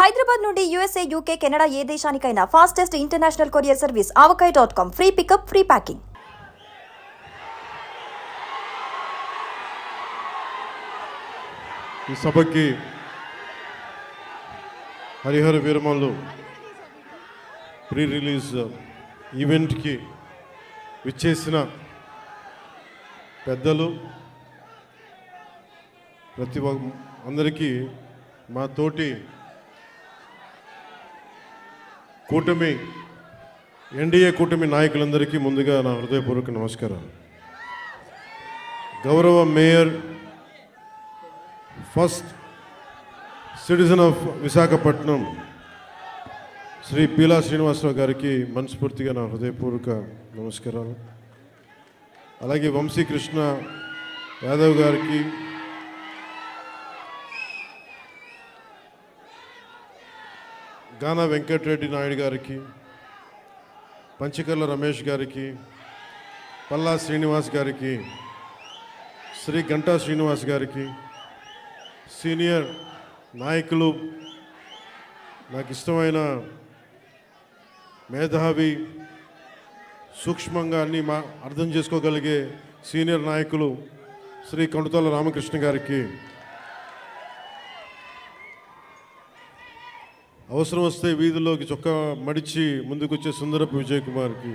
హైదరాబాద్ నుండి USA, UK, Canada ఏ దేశానికైనా fastest international courier service avocai.com. Free pickup, free packing. ఈ సభకి హరిహర వీరమల్లు ప్రీ రిలీజ్ ఈవెంట్కి విచ్చేసిన పెద్దలు అందరికీ మా తోటి కూటమి ఎన్డీఏ కూటమి నాయకులందరికీ ముందుగా నా హృదయపూర్వక నమస్కారాలు. గౌరవ mayor, first citizen of Visakhapatnam Shri Peela Srinivasa Rao గారికి మనస్ఫూర్తిగా నా హృదయపూర్వక నమస్కారాలు. అలాగే వంశీకృష్ణ యాదవ్ గారికి, గానా వెంకటరెడ్డి నాయుడు గారికి, పంచకర్ల రమేష్ గారికి, పల్లా శ్రీనివాస్ గారికి, శ్రీ గంటా శ్రీనివాస్ గారికి, సీనియర్ నాయకులు, నాకు ఇష్టమైన మేధావి, సూక్ష్మంగా అన్నీ అర్థం చేసుకోగలిగే సీనియర్ నాయకులు శ్రీ కొండతోల రామకృష్ణ గారికి, అవసరం వస్తే వీధిలోకి చొక్కా మడిచి ముందుకొచ్చే సుందరపు విజయ్ కుమార్కి,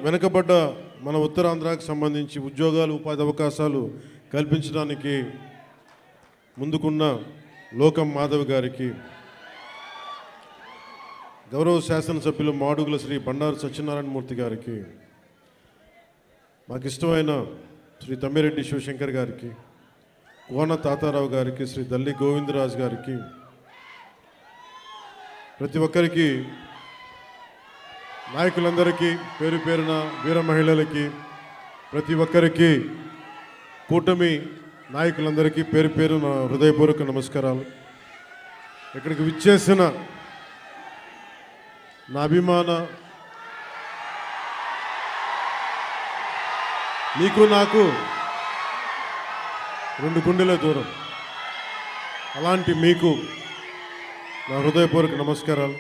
వెనకబడ్డ మన ఉత్తరాంధ్రాకి సంబంధించి ఉద్యోగాలు, ఉపాధి అవకాశాలు కల్పించడానికి ముందుకున్న లోకం మాధవ్ గారికి, గౌరవ శాసనసభ్యులు మాడుగుల శ్రీ బండారు సత్యనారాయణమూర్తి గారికి, మాకు ఇష్టమైన శ్రీ తమ్మిరెడ్డి శివశంకర్ గారికి, కోన తాతారావు గారికి, శ్రీ దల్లి గోవిందరాజు గారికి, ప్రతి ఒక్కరికి, నాయకులందరికీ, పేరు పేరున వీర మహిళలకి, ప్రతి ఒక్కరికి, కూటమి నాయకులందరికీ పేరు పేరున హృదయపూర్వక నమస్కారాలు. ఇక్కడికి విచ్చేసిన నా అభిమాన, నీకు నాకు 2 గుండెల దూరం, అలాంటి మీకు నా హృదయపూర్వక నమస్కారాలు.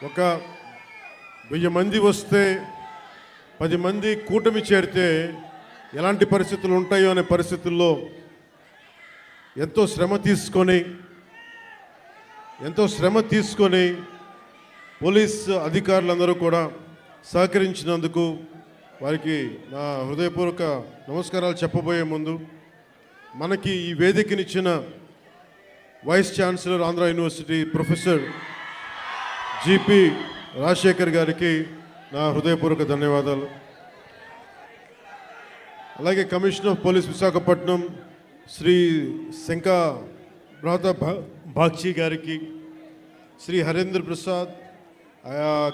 ఒక 1000 మంది వస్తే 10 మంది కూటమి చేరితే ఎలాంటి పరిస్థితులు ఉంటాయో అనే పరిస్థితుల్లో ఎంతో శ్రమ తీసుకొని పోలీస్ అధికారులందరూ కూడా సహకరించినందుకు వారికి నా హృదయపూర్వక నమస్కారాలు చెప్పబోయే ముందు, మనకి ఈ వేదికనిచ్చిన vice chancellor Andhra university professor GP Rajasekhar గారికి నా హృదయపూర్వక ధన్యవాదాలు. అలాగే commissioner of police Visakhapatnam Shri Shankhabrata Bagchi గారికి, Shri Harendra Prasad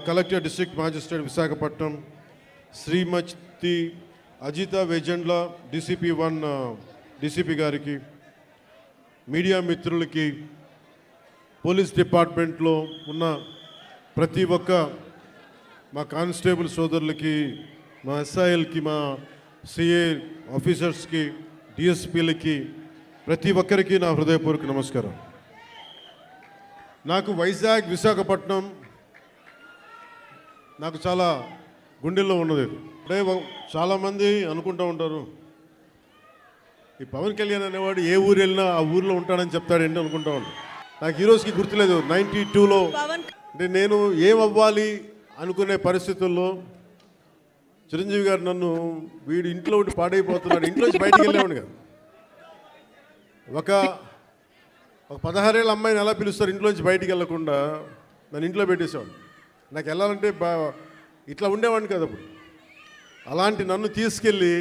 collector district magistrate Visakhapatnam, Shrimati Ajitha Vejandla DCP 1 DCP గారికి, మీడియా మిత్రులకి, పోలీస్ డిపార్ట్మెంట్లో ఉన్న ప్రతి ఒక్క మా కానిస్టేబుల్ సోదరులకి, మా SILకి, మా CA ఆఫీసర్స్కి, DSPలకి, ప్రతి ఒక్కరికి నా హృదయపూర్వక నమస్కారం. నాకు వైజాగ్, విశాఖపట్నం నాకు చాలా గుండెల్లో ఉన్నది. అంటే చాలామంది అనుకుంటూ ఉంటారు, ఈ పవన్ కళ్యాణ్ అనేవాడు ఏ ఊరు వెళ్ళినా ఆ ఊరిలో ఉంటాడని చెప్తాడేంటి అనుకుంటా ఉంటాడు. నాకు ఈరోజుకి గుర్తులేదు, 92లో అంటే నేను ఏమవ్వాలి అనుకునే పరిస్థితుల్లో చిరంజీవి గారు నన్ను, వీడు ఇంట్లో ఉండి పాడైపోతున్నాడు, ఇంట్లోంచి బయటికి వెళ్ళేవాడు కదా. ఒక 16 ఏళ్ళ అమ్మాయిని ఎలా పిలుస్తారు ఇంట్లోంచి బయటికి వెళ్ళకుండా, నన్ను ఇంట్లో పెట్టేసేవాడు. నాకు వెళ్ళాలంటే ఇట్లా ఉండేవాడిని కదా అప్పుడు. అలాంటి నన్ను తీసుకెళ్ళి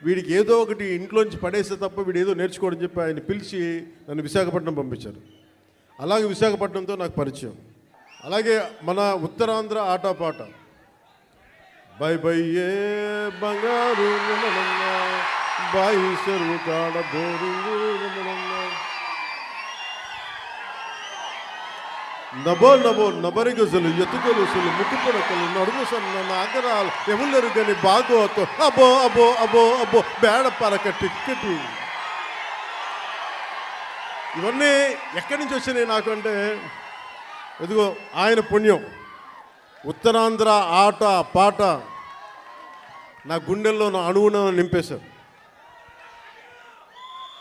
వీడికి ఏదో ఒకటి ఇంట్లోంచి పడేస్తే తప్ప వీడు ఏదో నేర్చుకోవడం చెప్పి ఆయన పిలిచి నన్ను విశాఖపట్నం పంపించారు. అలాగే విశాఖపట్నంతో నాకు పరిచయం. అలాగే మన ఉత్తరాంధ్ర ఆటపాట, బై బై ఏ బంగారు బాయి చెరువు కాడ బోరింగు, నభో నభో నబరిగజలు ఎత్తుకొలుసులు ముక్కు పొడకలు నడుము సన్న నాగరాలు ఎములరు గని బాగోతో అబో అబో అబో అబో బేడ పరక టిక్కెట్. ఇవన్నీ ఎక్కడి నుంచి వచ్చినాయి నాకు అంటే, ఇదిగో ఆయన పుణ్యం. ఉత్తరాంధ్ర ఆట పాట నా గుండెల్లో నా అణువున నింపేశారు.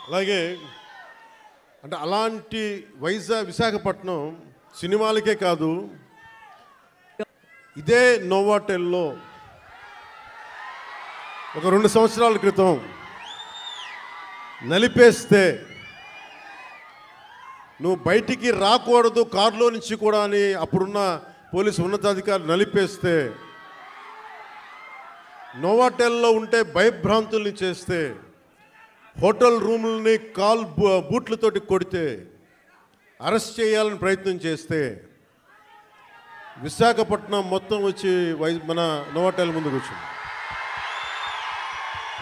అలాగే అంటే అలాంటి విశాఖపట్నం సినిమాలకే కాదు, ఇదే నోవాటెల్లో ఒక 2 సంవత్సరాల క్రితం నలిపేస్తే నువ్వు బయటికి రాకూడదు కారులో నుంచి కూడా అని అప్పుడున్న పోలీసు ఉన్నతాధికారులు నలిపేస్తే, నోవాటెల్లో ఉంటే భయభ్రాంతుల్ని చేస్తే, హోటల్ రూములని బూట్లతోటి కొడితే, అరెస్ట్ చేయాలని ప్రయత్నం చేస్తే, విశాఖపట్నం మొత్తం వచ్చి మన నోవాటెల్ ముందుకు వచ్చింది.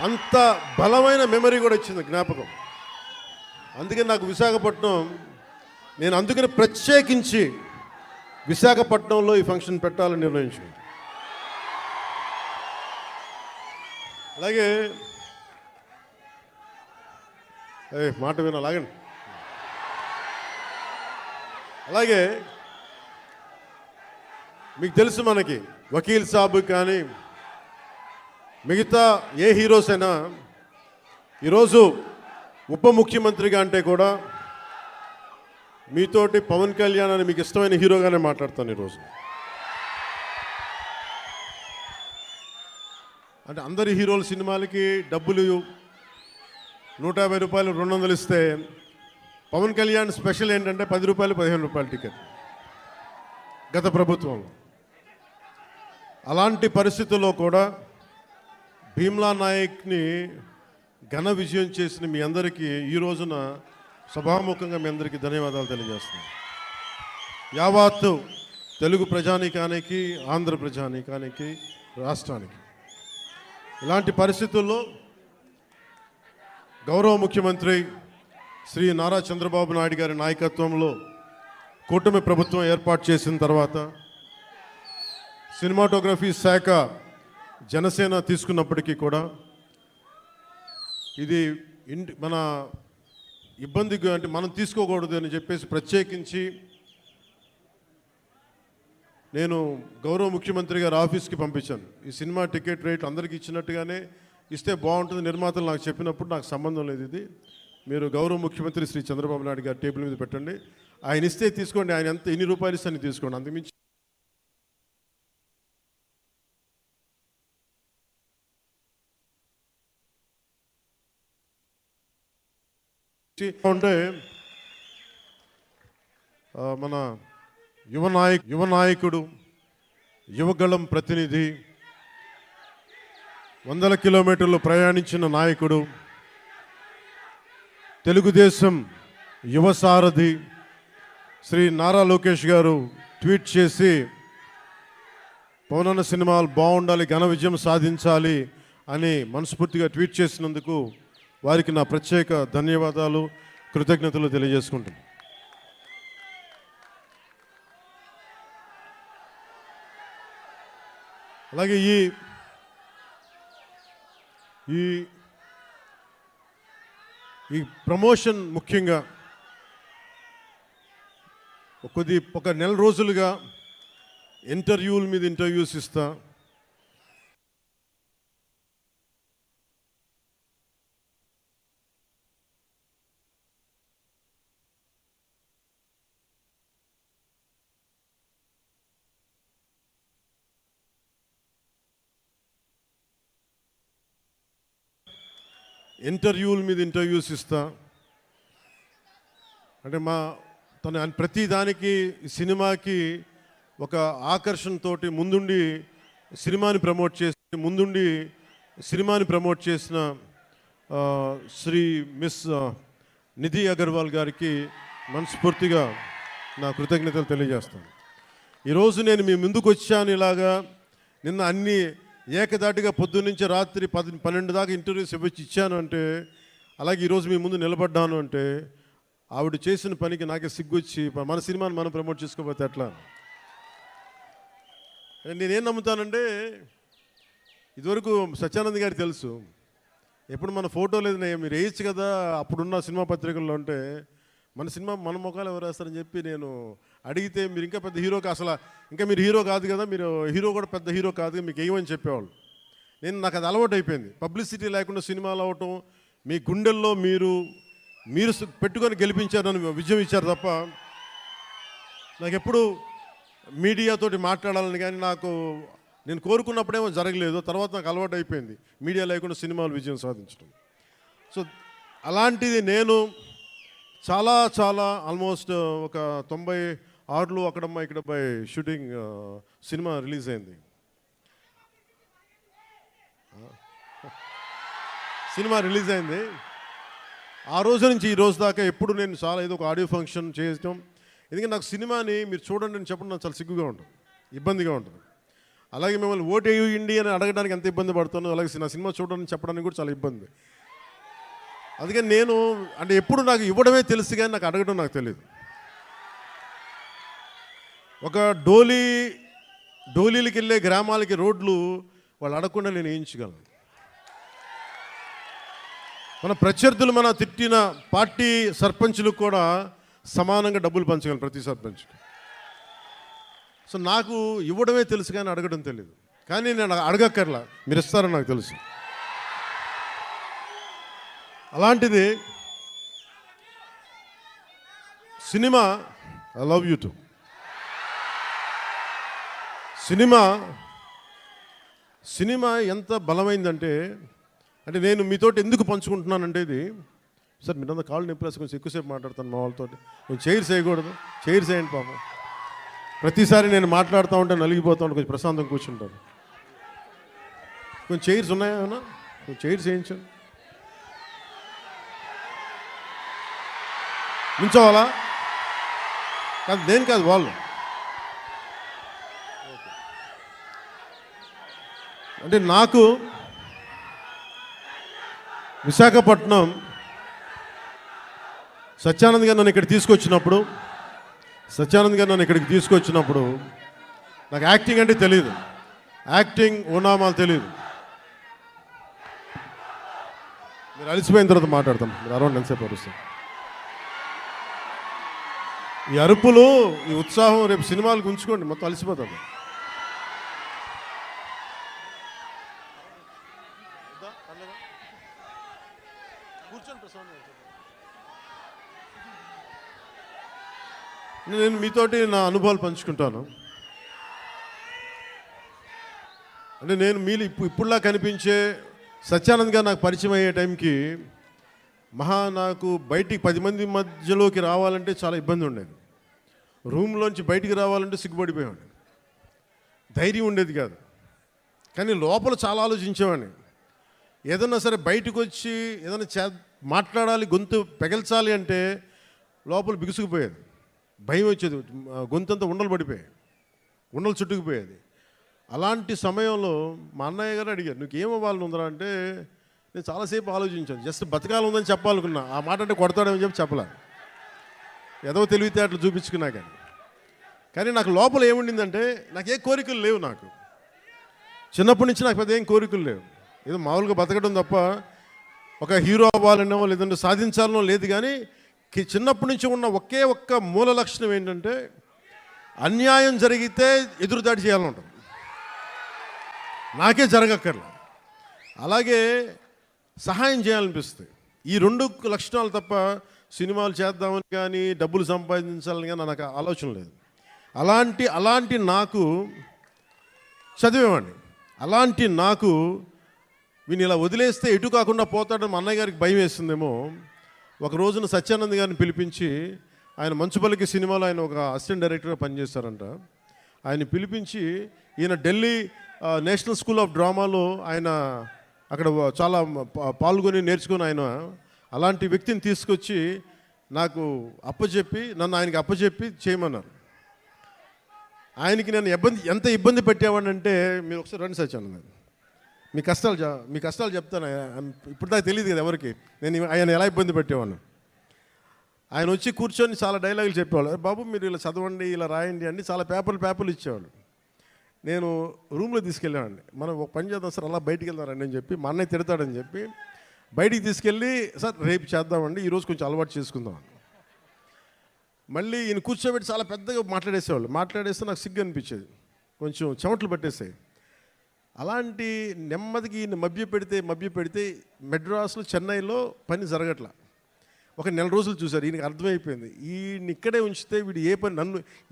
అంత బలమైన మెమరీ కూడా వచ్చింది, జ్ఞాపకం. అందుకని నాకు విశాఖపట్నం, నేను అందుకని ప్రత్యేకించి విశాఖపట్నంలో ఈ ఫంక్షన్ పెట్టాలని నిర్ణయించుకున్నాను. అలాగే మాట వినాలాగండి. అలాగే మీకు తెలుసు, మనకి వకీల్ సాబ్ కానీ మిగతా ఏ హీరోస్ అయినా ఈరోజు ఉప ముఖ్యమంత్రిగా అంటే కూడా మీతోటి పవన్ కళ్యాణ్ అని మీకు ఇష్టమైన హీరోగానే మాట్లాడతాను ఈరోజు. అంటే అందరి హీరోల సినిమాలకి డబ్బులు 150 రూపాయలు 200 ఇస్తే, పవన్ కళ్యాణ్ స్పెషల్ ఏంటంటే 10 రూపాయలు 15 రూపాయలు టికెట్ గత ప్రభుత్వంలో. అలాంటి పరిస్థితుల్లో కూడా భీమ్లా నాయక్ని ఘన విజయం చేసిన మీ అందరికీ ఈ రోజున సభాముఖంగా మీ అందరికీ ధన్యవాదాలు తెలియజేస్తున్నాను. యావత్తు తెలుగు ప్రజానీకానికి, ఆంధ్ర ప్రజానీకానికి, రాష్ట్రానికి. ఇలాంటి పరిస్థితుల్లో గౌరవ ముఖ్యమంత్రి శ్రీ నారా చంద్రబాబు నాయుడు గారి నాయకత్వంలో కూటమి ప్రభుత్వం ఏర్పాటు చేసిన తర్వాత సినిమాటోగ్రఫీ శాఖ జనసేన తీసుకున్నప్పటికీ కూడా ఇది మన ఇబ్బందిగా అంటే మనం తీసుకోకూడదు అని చెప్పేసి ప్రత్యేకించి నేను గౌరవ ముఖ్యమంత్రి గారి ఆఫీస్కి పంపించాను. ఈ సినిమా టికెట్ రేట్ అందరికీ ఇచ్చినట్టుగానే ఇస్తే బాగుంటుంది, నిర్మాతలు నాకు చెప్పినప్పుడు నాకు సంబంధం లేదు, ఇది మీరు గౌరవ ముఖ్యమంత్రి శ్రీ చంద్రబాబు నాయుడు గారి టేబుల్ మీద పెట్టండి, ఆయన ఇస్తే తీసుకోండి, ఆయన ఎంత ఎన్ని రూపాయలు ఇస్తే తీసుకోండి, అంతకుమించి అంటే మన యువ నాయకుడు, యువగళం ప్రతినిధి, 100 కిలోమీటర్లు ప్రయాణించిన నాయకుడు, తెలుగుదేశం యువ సారథి శ్రీ నారా లోకేష్ గారు ట్వీట్ చేసి పవనన్న సినిమాలు బాగుండాలి, ఘన విజయం సాధించాలి అని మనస్ఫూర్తిగా ట్వీట్ చేసినందుకు వారికి నా ప్రత్యేక ధన్యవాదాలు, కృతజ్ఞతలు తెలియజేసుకుంటున్నాను. అలాగే ఈ ప్రమోషన్ ముఖ్యంగా ఒక నెల రోజులుగా ఇంటర్వ్యూల మీద ఇంటర్వ్యూస్ ఇస్తా. ఇంటర్వ్యూస్ ఇస్తా. అంటే తన ప్రతి దానికి సినిమాకి ఒక ఆకర్షణతోటి ముందుండి సినిమాని ప్రమోట్ చేసిన శ్రీ మిస్ నిధి అగర్వాల్ గారికి మనస్ఫూర్తిగా నా కృతజ్ఞతలు తెలియజేస్తాను. ఈరోజు నేను మీ ముందుకు వచ్చాను ఇలాగా, నిన్న అన్ని ఏకదాటిగా పొద్దున్నుంచి రాత్రి 12 దాకా ఇంటర్వ్యూస్ ఇచ్చాను అంటే, అలాగే ఈరోజు మీ ముందు నిలబడ్డాను అంటే ఆవిడ చేసిన పనికి నాకే సిగ్గొచ్చి మన సినిమాని మనం ప్రమోట్ చేసుకోకపోతే ఎట్లా? నేనేం నమ్ముతానంటే, ఇదివరకు సత్యానంద్ గారికి తెలుసు, ఎప్పుడు మన ఫోటో లేదు మీరు వేయచ్చు కదా అప్పుడున్న సినిమా పత్రికల్లో అంటే, మన సినిమా మన ముఖాలు ఎవరు వేస్తారని చెప్పి నేను అడిగితే, మీరు ఇంకా పెద్ద హీరోకి అసలు ఇంకా మీరు హీరో కాదు కదా, మీరు హీరో కూడా పెద్ద హీరో కాదు, మీకు వేయమని చెప్పేవాళ్ళు. నాకు అది అలవాటు అయిపోయింది. పబ్లిసిటీ లేకుండా సినిమాలు అవ్వటం, మీ గుండెల్లో మీరు పెట్టుకొని గెలిపించారు, నన్ను విజయం ఇచ్చారు తప్ప నాకు ఎప్పుడు మీడియాతోటి మాట్లాడాలని కానీ నేను కోరుకున్నప్పుడేమో జరగలేదు. తర్వాత నాకు అలవాటు అయిపోయింది మీడియా లేకుండా సినిమాలు విజయం సాధించడం. సో అలాంటిది నేను చాలా చాలా ఆల్మోస్ట్ ఒక 96లో అక్కడమ్మ ఇక్కడపై షూటింగ్ సినిమా రిలీజ్ అయింది. ఆ రోజు నుంచి ఈ రోజు దాకా ఎప్పుడు నేను చాలా ఏదో ఒక ఆడియో ఫంక్షన్ చేయటం. ఎందుకంటే నాకు సినిమాని మీరు చూడండి అని చెప్పడం నాకు చాలా సిగ్గుగా ఉంటుంది, ఇబ్బందిగా ఉంటుంది. అలాగే మిమ్మల్ని ఓటు వేయండి అని అడగడానికి ఎంత ఇబ్బంది పడుతానో, అలాగే నా సినిమా చూడడానికి చెప్పడానికి కూడా చాలా ఇబ్బంది. అందుకని నేను అంటే ఎప్పుడు నాకు ఇవ్వడమే తెలుసు కానీ నాకు అడగడం నాకు తెలియదు. ఒక డోలీలకి వెళ్ళే గ్రామాలకి రోడ్లు వాళ్ళు అడగకుండా నేను వేయించగలను. మన ప్రత్యర్థులు మన తిట్టిన పార్టీ సర్పంచులకు కూడా సమానంగా డబ్బులు పంచగలను ప్రతి సర్పంచ్కి. సో నాకు ఇవ్వడమే తెలుసు కానీ అడగడం తెలియదు. కానీ నేను అడగక్కర్లా, మీరు ఇస్తారని నాకు తెలుసు. అలాంటిది cinema I love you to cinema ఎంత బలమైందంటే, అంటే నేను మీతోటి ఎందుకు పంచుకుంటున్నానంటే, ఇది సార్ మీరంతా కాళ్ళు నొప్పిలేసి కొంచెం ఎక్కువసేపు మాట్లాడతాను మా వాళ్ళతో. కొంచెం చైర్స్ వేయకూడదు, చైర్స్ వేయండి పాపం. ప్రతిసారి నేను మాట్లాడుతూ ఉంటే నలిగిపోతూ ఉంటే కొంచెం ప్రశాంతం కూర్చుంటాను. కొంచెం చైర్స్ ఉన్నాయా? కొంచెం చైర్స్ వేయించండి. నించోవాలా? కాదు, నేను కాదు, వాళ్ళు. అంటే నాకు విశాఖపట్నం సత్యానంద్ గారు నన్ను ఇక్కడికి తీసుకొచ్చినప్పుడు నాకు యాక్టింగ్ అంటే తెలియదు, యాక్టింగ్ ఓనామాలు తెలియదు. మీరు అలసిపోయిన తర్వాత మాట్లాడతాం, మీరు అరౌండ్ ఎంతసేపు అరుస్తాం. ఈ అరుపులు, ఈ ఉత్సాహం రేపు సినిమాలకు ఉంచుకోండి, మొత్తం అలసిపోతాం. నేను మీతోటి నా అనుభవాలు పంచుకుంటాను. అంటే నేను ఇప్పుడులా కనిపించే సత్యానంద్ గారు నాకు పరిచయం అయ్యే టైంకి నాకు బయటికి 10 మంది మధ్యలోకి రావాలంటే చాలా ఇబ్బంది ఉండేది. రూమ్లోంచి బయటికి రావాలంటే సిగ్గుపడిపోయాడు, ధైర్యం ఉండేది కాదు. కానీ లోపల చాలా ఆలోచించేవాడిని. ఏదన్నా సరే బయటకు వచ్చి ఏదైనా మాట్లాడాలి, గొంతు పెగల్చాలి అంటే లోపల బిగుసుకుపోయేది, భయం వచ్చేది, గొంతంతా ఉండలు చుట్టుకుపోయేది. అలాంటి సమయంలో మా అన్నయ్య గారు అడిగారు, నువ్వు ఏమవ్వాలని ఉందరా అంటే, నేను చాలాసేపు ఆలోచించాను. జస్ట్ బతకాలి ఉందని చెప్పాలనుకున్నా. ఆ మాట అంటే కొడతాడేమని చెప్పలే, ఏదో తెలివితే అట్లా చూపించుకున్నా. కానీ నాకు లోపల ఏముండిందంటే, నాకు ఏ కోరికలు లేవు. నాకు చిన్నప్పటి నుంచి నాకు పెద్ద ఏం కోరికలు లేవు. ఏదో మామూలుగా బతకడం తప్ప ఒక హీరో అవ్వాలనో లేదంటే సాధించాలనో లేదు. కానీ చిన్నప్పటి నుంచి ఉన్న ఒకే ఒక్క మూల లక్షణం ఏంటంటే, అన్యాయం జరిగితే ఎదురుదాడి చేయాలని ఉంటుంది. నాకే జరగక్కర్లా, అలాగే సహాయం చేయాలనిపిస్తుంది. ఈ 2 లక్షణాలు తప్ప సినిమాలు చేద్దామని కానీ డబ్బులు సంపాదించాలని కానీ నాకు ఆలోచన లేదు. అలాంటి నాకు చదివేవాడిని. అలాంటి నాకు వీని ఇలా వదిలేస్తే ఎటు కాకుండా పోతాడని మా అన్నయ్య గారికి భయం వేస్తుందేమో. ఒక రోజున సత్యానంద్ గారిని పిలిపించి, ఆయన మంచుపల్లికి సినిమాలో ఆయన ఒక అసిస్టెంట్ డైరెక్టర్గా పనిచేస్తారంట. ఆయన పిలిపించి, ఈయన ఢిల్లీ నేషనల్ స్కూల్ ఆఫ్ డ్రామాలో ఆయన అక్కడ చాలా పాల్గొని నేర్చుకుని ఆయన అలాంటి వ్యక్తిని తీసుకొచ్చి నాకు నన్ను ఆయనకి అప్పచెప్పి చేయమన్నారు. ఆయనకి నేను ఎంత ఇబ్బంది పెట్టేవాడినంటే, మీరు ఒకసారి రండి సత్యానంద్ గారు, మీ కష్టాలు చెప్తాను. ఇప్పుడు దాకా తెలియదు కదా ఎవరికి నేను ఆయన ఎలా ఇబ్బంది పెట్టేవాడిని. ఆయన వచ్చి కూర్చొని చాలా డైలాగులు చెప్పేవాళ్ళు. బాబు మీరు ఇలా చదవండి, ఇలా రాయండి అని చాలా పేపర్లు ఇచ్చేవాళ్ళు. నేను రూమ్లో తీసుకెళ్ళామండి. మనం ఒక పని చేద్దాం సార్, అలా బయటికి వెళ్దారండి అని చెప్పి, మా అన్నయ్య తిడతాడని చెప్పి బయటికి తీసుకెళ్ళి, సార్ రేపు చేద్దామండి, ఈరోజు కొంచెం అలవాటు చేసుకుందాం. మళ్ళీ ఈయన కూర్చోబెట్టి చాలా పెద్దగా మాట్లాడేసేవాళ్ళు. మాట్లాడేస్తే నాకు సిగ్గు అనిపించేది, కొంచెం చెమటలు పట్టేసాయి. అలాంటి నెమ్మదికి ఈయన మభ్య పెడితే మెడ్రాస్లో, చెన్నైలో పని జరగట్లా. ఒక నెల రోజులు చూశారు. ఈయనకి అర్థమైపోయింది, ఈయన ఇక్కడే ఉంచితే వీడు ఏ పని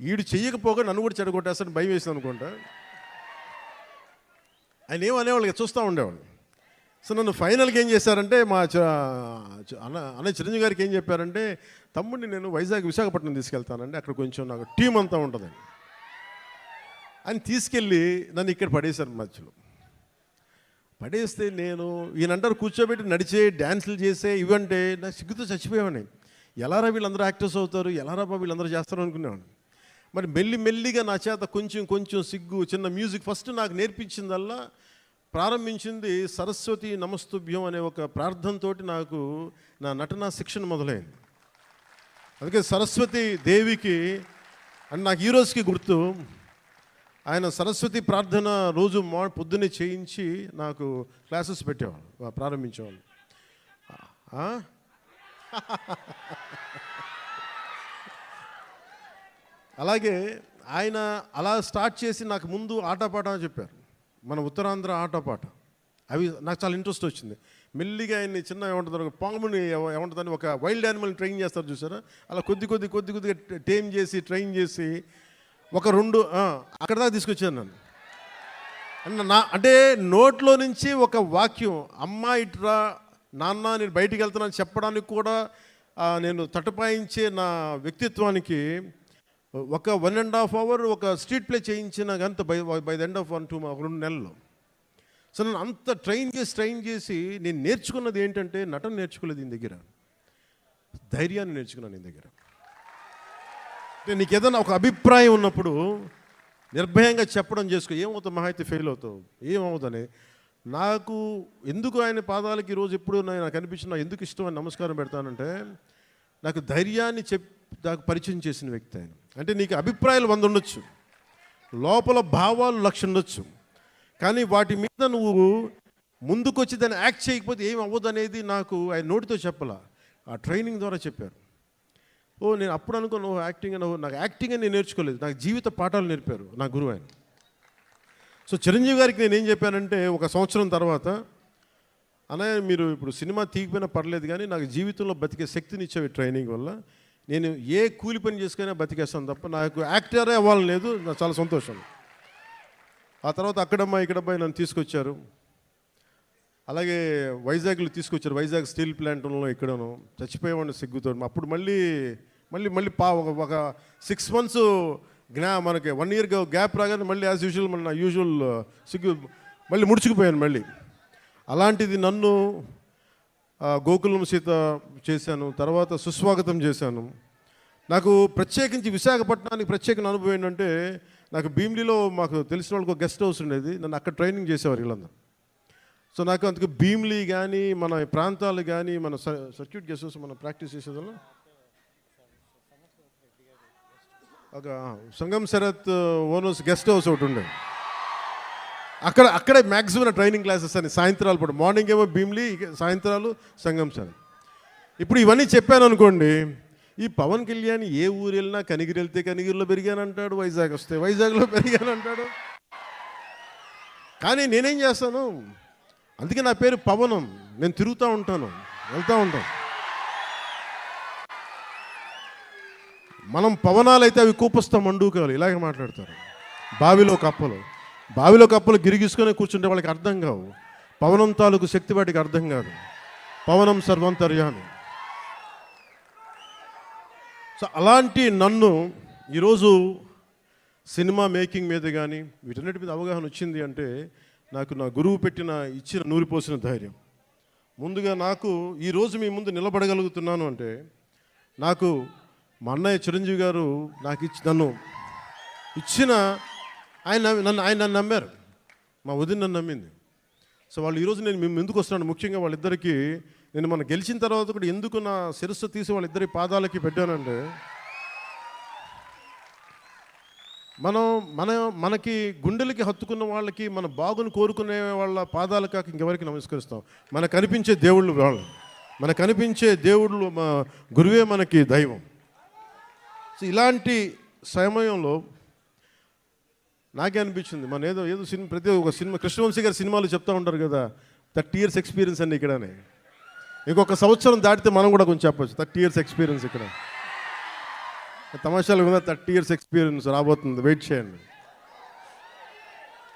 వీడు చెయ్యకపోగా నన్ను కూడా చెడగొట్టేస్తాను భయం వేసింది అనుకుంటా. ఆయన ఏమనేవాళ్ళు, చూస్తూ ఉండేవాళ్ళు. సో నన్ను ఫైనల్గా ఏం చేశారంటే, మా అన్నయ్య చిరంజీవి గారికి ఏం చెప్పారంటే, తమ్ముడిని నేను విశాఖపట్నం తీసుకెళ్తానండి, అక్కడ కొంచెం నాకు టీం అంతా ఉంటుందని అని తీసుకెళ్ళి నన్ను ఇక్కడ పడేశారు. మధ్యలో పడేస్తే నేను ఈయనంటారు కూర్చోబెట్టి నడిచే, డ్యాన్సులు చేసే, ఇవంటే నాకు సిగ్గుతో చచ్చిపోయేవాడిని. ఎలారా వీళ్ళందరూ యాక్టర్స్ అవుతారు, ఎలారా వీళ్ళందరూ చేస్తారు అనుకునేవాడిని. మరి మెల్లిగా నా చేత కొంచెం సిగ్గు, చిన్న మ్యూజిక్ ఫస్ట్ నాకు నేర్పించిందల్లా, ప్రారంభించింది సరస్వతి నమస్తుభ్యం అనే ఒక ప్రార్థనతోటి నాకు నా నటనా శిక్షణ మొదలైంది. అందుకే సరస్వతి దేవికి అని నాకు ఈ రోజుకి గుర్తు. ఆయన సరస్వతి ప్రార్థన రోజు పొద్దున్నే చేయించి నాకు క్లాసెస్ పెట్టేవాళ్ళు, ప్రారంభించేవాళ్ళు. అలాగే ఆయన అలా స్టార్ట్ చేసి నాకు ముందు ఆటపాట చెప్పారు, మన ఉత్తరాంధ్ర ఆటపాట. అవి నాకు చాలా ఇంట్రెస్ట్ వచ్చింది. మెల్లిగా ఆయన్ని చిన్న ఏమంటుంటారు, పాముని ఏమంటుందని ఒక వైల్డ్ యానిమల్ని ట్రైన్ చేస్తారు చూసారా, అలా కొద్దిగా టేమ్ చేసి ట్రైన్ చేసి ఒక 2 అక్కడ దాకా తీసుకొచ్చాను నన్ను. అంటే నోట్లో నుంచి ఒక వాక్యం, అమ్మ ఇట్రా నాన్న నేను బయటికి వెళ్తున్నాను చెప్పడానికి కూడా నేను తటపాయించే నా వ్యక్తిత్వానికి ఒక 1.5 hour ఒక స్ట్రీట్ ప్లే చేయించిన అంత బై ద ఎండ్ ఆఫ్ 2 నెలలు. సో నన్ను అంత ట్రైన్ చేసి నేను నేర్చుకున్నది ఏంటంటే, నటన నేర్చుకోలేదు ఈయన దగ్గర, ధైర్యాన్ని నేర్చుకున్నాను ఈయన దగ్గర. నీకు ఏదైనా ఒక అభిప్రాయం ఉన్నప్పుడు నిర్భయంగా చెప్పడం చేసుకో, ఏమవుతావు, మహా అయితే ఫెయిల్ అవుతావు, ఏమవుతుందని. నాకు ఎందుకు ఆయన పాదాలకి ఈరోజు ఎప్పుడు నాకు అనిపించిన ఎందుకు ఇష్టం అని నమస్కారం పెడతానంటే, నాకు ధైర్యాన్ని నాకు పరిచయం చేసిన వ్యక్తి ఆయన. అంటే నీకు అభిప్రాయాలు 100 ఉండొచ్చు, లోపల భావాలు 1,00,000 ఉండొచ్చు, కానీ వాటి మీద నువ్వు ముందుకొచ్చి దాన్ని యాక్ట్ చేయకపోతే ఏం అవ్వదు అనేది నాకు ఆయన నోటితో చెప్పాల, ఆ ట్రైనింగ్ ద్వారా చెప్పారు. నేను అప్పుడు అనుకున్నాను యాక్టింగ్ అని. నాకు యాక్టింగ్ అని నేను నేర్చుకోలేదు, నాకు జీవిత పాఠాలు నేర్పారు నా గురువు ఆయన. సో చిరంజీవి గారికి నేను ఏం చెప్పానంటే, 1 సంవత్సరం తర్వాత, అన్నయ్య మీరు ఇప్పుడు సినిమా తీయకపోయినా పర్లేదు కానీ నాకు జీవితంలో బతికే శక్తిని ఇచ్చేవి ట్రైనింగ్ వల్ల. నేను ఏ కూలి పని చేసుకునే బతికేస్తాను తప్ప నాకు యాక్టరే అవ్వాలని లేదు. నాకు చాలా సంతోషం. ఆ తర్వాత అక్కడమ్మా ఇక్కడమ్మా నన్ను తీసుకొచ్చారు. అలాగే వైజాగ్లో తీసుకొచ్చారు, వైజాగ్ స్టీల్ ప్లాంట్లో ఇక్కడను చచ్చిపోయేవాడిని సిగ్గుతో. అప్పుడు మళ్ళీ ఒక 6 months మనకి 1 year గ్యాప్ రాగానే మళ్ళీ యాజ్ యూజువల్ మన యూజువల్ సిగ్గు మళ్ళీ ముడుచుకుపోయాను మళ్ళీ. అలాంటిది నన్ను గోకులం సీత చేశాను, తర్వాత సుస్వాగతం చేశాను. నాకు ప్రత్యేకించి విశాఖపట్నానికి ప్రత్యేక అనుభవం ఏంటంటే, నాకు భీమిలీలో మాకు తెలిసిన వాళ్ళకి ఒక గెస్ట్ హౌస్ ఉండేది, నన్ను అక్కడ ట్రైనింగ్ చేసేవారు వీళ్ళందరూ. సో నాకు అందుకు భీమిలీ కానీ మన ప్రాంతాలు కానీ మన సర్క్యూట్ గెస్ట్ హౌస్ మనం ప్రాక్టీస్ చేసేదాన్ని ఒక సంగం శరత్ ఓనర్స్ గెస్ట్ హౌస్ ఒకటి ఉండేది. అక్కడే మ్యాక్సిమం ట్రైనింగ్ క్లాసెస్ అని సాయంత్రాలు పూట, మార్నింగ్ ఏమో భీమిలీ, సాయంత్రాలు సంగం శరత్. ఇప్పుడు ఇవన్నీ చెప్పాను అనుకోండి, ఈ పవన్ కళ్యాణ్ ఏ ఊరు వెళ్ళినా కనిగిరి వెళ్తే కనిగిరిలో పెరిగానంటాడు, వైజాగ్ వస్తే వైజాగ్లో పెరిగానంటాడు. కానీ నేనేం చేస్తాను, అందుకే నా పేరు పవనం. నేను తిరుగుతూ ఉంటాను, వెళ్తూ ఉంటాను. మనం పవనాలు అయితే అవి కూపస్తా మండూకాలు ఇలాగే మాట్లాడతారు. బావిలో కప్పలు గిరిగిసుకొని కూర్చుంటే వాళ్ళకి అర్థం కావు. పవనం తాలూకు శక్తి వాటికి అర్థం కాదు. పవనం సర్వంతర్యామి. సో అలాంటి నన్ను ఈరోజు సినిమా మేకింగ్ మీద కానీ వీటన్నిటి మీద అవగాహన వచ్చింది అంటే, నాకు నా గురువు ఇచ్చిన నూరిపోసిన ధైర్యం. ముందుగా నాకు ఈరోజు మీ ముందు నిలబడగలుగుతున్నాను అంటే, నాకు మా అన్నయ్య చిరంజీవి గారు నన్ను ఇచ్చిన ఆయన నన్ను నమ్మారు, మా వదిన నన్ను నమ్మింది. సో వాళ్ళు ఈరోజు నేను మేము ఎందుకు వస్తున్నాను, ముఖ్యంగా వాళ్ళిద్దరికీ నేను మన గెలిచిన తర్వాత కూడా ఎందుకు నా శిరస్సు తీసి వాళ్ళిద్దరి పాదాలకి పెట్టానంటే, మనకి గుండెలకి హత్తుకున్న వాళ్ళకి, మన బాగుని కోరుకునే వాళ్ళ పాదాలు కాక ఇంకెవరికి నమస్కరిస్తాం. మనకు కనిపించే దేవుళ్ళు వాళ్ళు, మనకు కనిపించే దేవుళ్ళు మా గురువే మనకి దైవం. సో ఇలాంటి సమయంలో నాకే అనిపించింది, మన ఏదో సినిమా, ప్రతి ఒక్క సినిమా కృష్ణవంశీ గారి సినిమాలు చెప్తూ ఉంటారు కదా, 30 years ఎక్స్పీరియన్స్ అండి ఇక్కడనే. ఇంకొక సంవత్సరం దాటితే మనం కూడా కొంచెం చెప్పచ్చు 30 years ఎక్స్పీరియన్స్ ఇక్కడ. తమాషాలు కూడా 30 years ఎక్స్పీరియన్స్ రాబోతుంది, వెయిట్ చేయండి.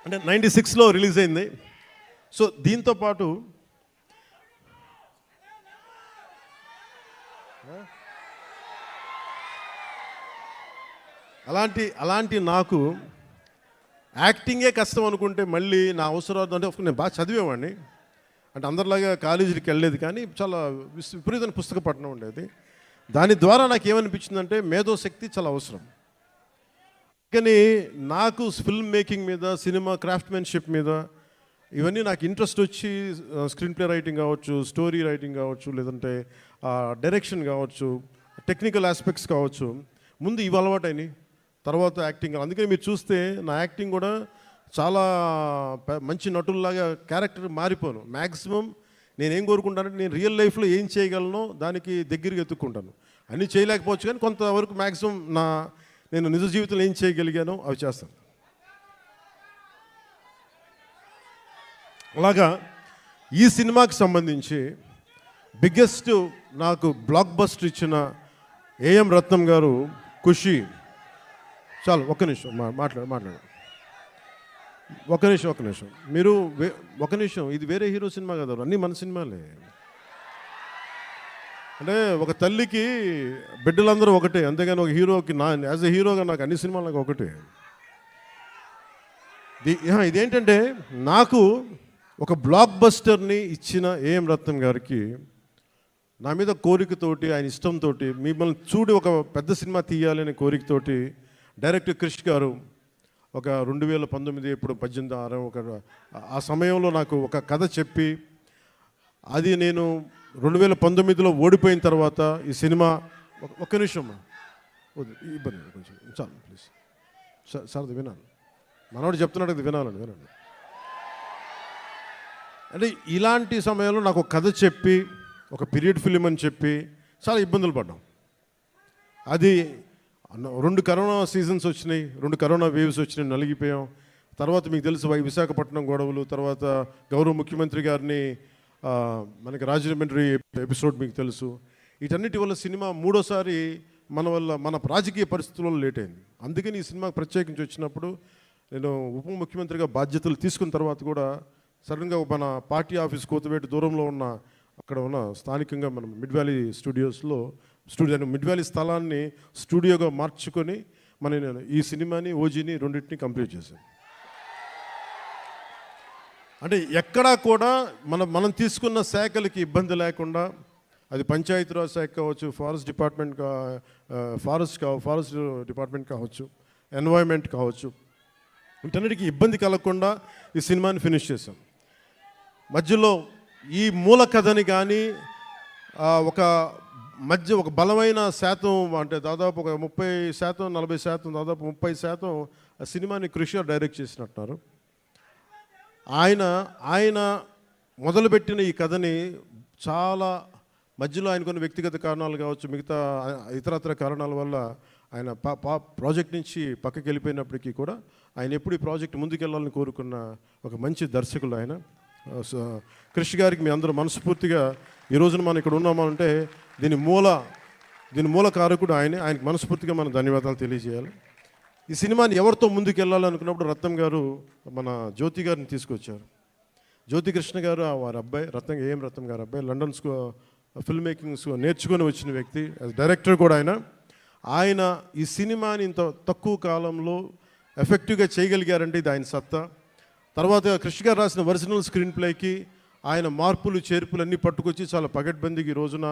అంటే 96లో రిలీజ్ అయింది. సో దీంతో పాటు అలాంటి నాకు యాక్టింగే కష్టం అనుకుంటే, మళ్ళీ నా అవసరం అంటే నేను బాగా చదివేవాడిని, అంటే అందరిలాగా కాలేజీకి వెళ్ళలేదు, కానీ చాలా విపరీతమైన పుస్తక పఠనం ఉండేది. దాని ద్వారా నాకు ఏమనిపించిందంటే మేధోశక్తి చాలా అవసరం. కానీ నాకు ఫిల్మ్ మేకింగ్ మీద, సినిమా క్రాఫ్ట్మెన్షిప్ మీద ఇవన్నీ నాకు ఇంట్రెస్ట్ వచ్చి, స్క్రీన్ ప్లే రైటింగ్ కావచ్చు, స్టోరీ రైటింగ్ కావచ్చు, లేదంటే డైరెక్షన్ కావచ్చు, టెక్నికల్ ఆస్పెక్ట్స్ కావచ్చు, ముందు ఇవి అలవాటైనాయి, తర్వాత యాక్టింగ్. అందుకని మీరు చూస్తే నా యాక్టింగ్ కూడా చాలా మంచి నటుల్లాగా క్యారెక్టర్ మారిపోను. మ్యాక్సిమం నేనేం కోరుకుంటానంటే, నేను రియల్ లైఫ్లో ఏం చేయగలనో దానికి దగ్గరగా ఎత్తుక్కుంటాను. అన్నీ చేయలేకపోవచ్చు, కానీ కొంతవరకు మ్యాక్సిమం నేను నిజ జీవితంలో ఏం చేయగలిగానో అవి చేస్తాను. అలాగా ఈ సినిమాకి సంబంధించి బిగ్గెస్ట్ నాకు బ్లాక్ బస్టర్ ఇచ్చిన ఏఎం రత్నం గారు, ఖుషి. చాలు ఒక్క నిమిషం మాట్లాడు ఒక్క నిమిషం మీరు ఒక నిమిషం. ఇది వేరే హీరో సినిమా కదా, అన్నీ మన సినిమాలే. అంటే ఒక తల్లికి బిడ్డలందరూ ఒకటే, అంతేగాని ఒక హీరోకి యాజ్ ఎ హీరోగా నాకు అన్ని సినిమాలు నాకు ఒకటే. ఇదేంటంటే, నాకు ఒక బ్లాక్ బస్టర్ని ఇచ్చిన ఏఎం రత్నం గారికి నా మీద కోరికతోటి, ఆయన ఇష్టంతో, మిమ్మల్ని చూడి ఒక పెద్ద సినిమా తీయాలనే కోరికతోటి డైరెక్టర్ క్రిష్ గారు ఒక 2019 ఇప్పుడు 18 ఆ సమయంలో నాకు ఒక కథ చెప్పి, అది నేను 2019లో ఓడిపోయిన తర్వాత ఈ సినిమా ఒక్క నిమిషం ఇబ్బంది కొంచెం చాలు ప్లీజ్ సార్, అది వినాలి, మనవాడు చెప్తున్నాడు, అది వినాలండి. అంటే ఇలాంటి సమయంలో నాకు ఒక కథ చెప్పి, ఒక పీరియడ్ ఫిలిం అని చెప్పి చాలా ఇబ్బందులు పడ్డాం. అది 2 కరోనా సీజన్స్ వచ్చినాయి, 2 కరోనా వేవ్స్ వచ్చినాయి, నలిగిపోయాం. తర్వాత మీకు తెలుసు విశాఖపట్నం గొడవలు, తర్వాత గౌరవ ముఖ్యమంత్రి గారిని మనకి రాజమండ్రి ఎపిసోడ్ మీకు తెలుసు. వీటన్నిటి వల్ల సినిమా 3వసారి మన రాజకీయ పరిస్థితుల్లో లేట్ అయింది. అందుకని ఈ సినిమాకి ప్రత్యేకించి వచ్చినప్పుడు నేను ఉప ముఖ్యమంత్రిగా బాధ్యతలు తీసుకున్న తర్వాత కూడా సడన్గా మన పార్టీ ఆఫీస్ కోతవేటు దూరంలో ఉన్న, అక్కడ ఉన్న స్థానికంగా మనం మిడ్ వ్యాలీ స్టూడియోస్లో మిడ్ వ్యాలీ స్థలాన్ని స్టూడియోగా మార్చుకొని నేను ఈ సినిమాని, ఓజీని రెండింటిని కంప్లీట్ చేశాను. అంటే ఎక్కడా కూడా మనం తీసుకున్న శాఖలకి ఇబ్బంది లేకుండా, అది పంచాయతీరాజ్ శాఖ కావచ్చు, ఫారెస్ట్ డిపార్ట్మెంట్ కావచ్చు, ఎన్వైర్న్మెంట్ కావచ్చు, వీటన్నిటికీ ఇబ్బంది కలగకుండా ఈ సినిమాని ఫినిష్ చేశాం. మధ్యలో ఈ మూల కథని కానీ ఒక బలమైన శాతం, అంటే దాదాపు ఒక 30%, 40%, దాదాపు 30% ఆ సినిమాని కృషి డైరెక్ట్ చేసినట్టున్నారు. ఆయన మొదలుపెట్టిన ఈ కథని చాలా మధ్యలో ఆయన కొన్ని వ్యక్తిగత కారణాలు కావచ్చు, మిగతా ఇతరత్ర కారణాల వల్ల ఆయన ప్రాజెక్ట్ నుంచి పక్కకి వెళ్ళిపోయినప్పటికీ కూడా ఆయన ఎప్పుడు ఈ ప్రాజెక్ట్ ముందుకెళ్ళాలని కోరుకున్న ఒక మంచి దర్శకులు ఆయన. కృషి గారికి మీ అందరూ మనస్ఫూర్తిగా ఈ రోజున మనం ఇక్కడ ఉన్నామంటే దీని మూల కారకుడు ఆయనకి మనస్ఫూర్తిగా మనం ధన్యవాదాలు తెలియజేయాలి. ఈ సినిమాని ఎవరితో ముందుకు వెళ్ళాలనుకున్నప్పుడు రత్నం గారు మన జ్యోతి గారిని తీసుకొచ్చారు. జ్యోతి కృష్ణ గారు వారి అబ్బాయి, ఏఎం రత్నం గారి అబ్బాయి, లండన్ ఫిల్మ్ మేకింగ్ నేర్చుకొని వచ్చిన వ్యక్తి, డైరెక్టర్ కూడా ఆయన ఈ సినిమాని ఇంత తక్కువ కాలంలో ఎఫెక్టివ్గా చేయగలిగారంటే ఇది ఆయన సత్తా. తర్వాత కృష్ణ గారు రాసిన ఒరిజినల్ స్క్రీన్ ప్లేకి ఆయన మార్పులు చేర్పులు అన్నీ పట్టుకొచ్చి చాలా పగడ్బందీకి ఈ రోజున